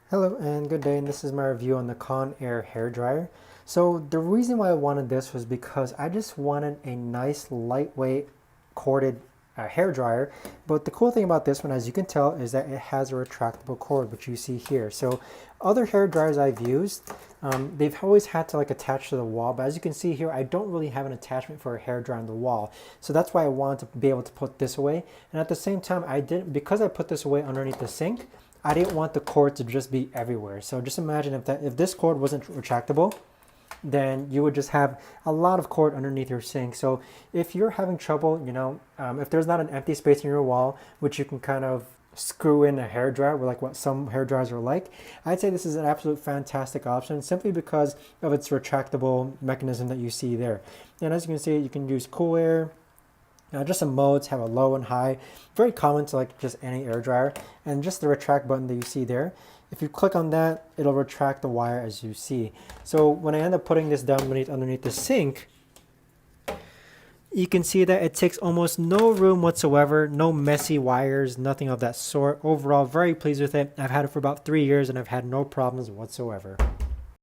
Hello and good day, and this is my review on the Conair hair dryer. So the reason why I wanted this was because I just wanted a nice lightweight corded hair dryer. But the cool thing about this one, as you can tell, is that it has a retractable cord, which you see here. So other hair dryers I've used, they've always had to attach to the wall, but as you can see here, I don't really have an attachment for a hair dryer on the wall. So that's why I wanted to be able to put this away. And at the same time, because I put this away underneath the sink, I didn't want the cord to just be everywhere. So just imagine if this cord wasn't retractable, then you would just have a lot of cord underneath your sink. So if you're having trouble, if there's not an empty space in your wall, which you can kind of screw in a hair dryer, like what some hair dryers are like, I'd say this is an absolute fantastic option simply because of its retractable mechanism that you see there. And as you can see, you can use cool air. Just some modes have a low and high, very common to just any air dryer, and just the retract button that you see there. If you click on that, it'll retract the wire as you see. So when I end up putting this down underneath the sink, you can see that it takes almost no room whatsoever, no messy wires, nothing of that sort. Overall, very pleased with it. I've had it for about 3 years and I've had no problems whatsoever.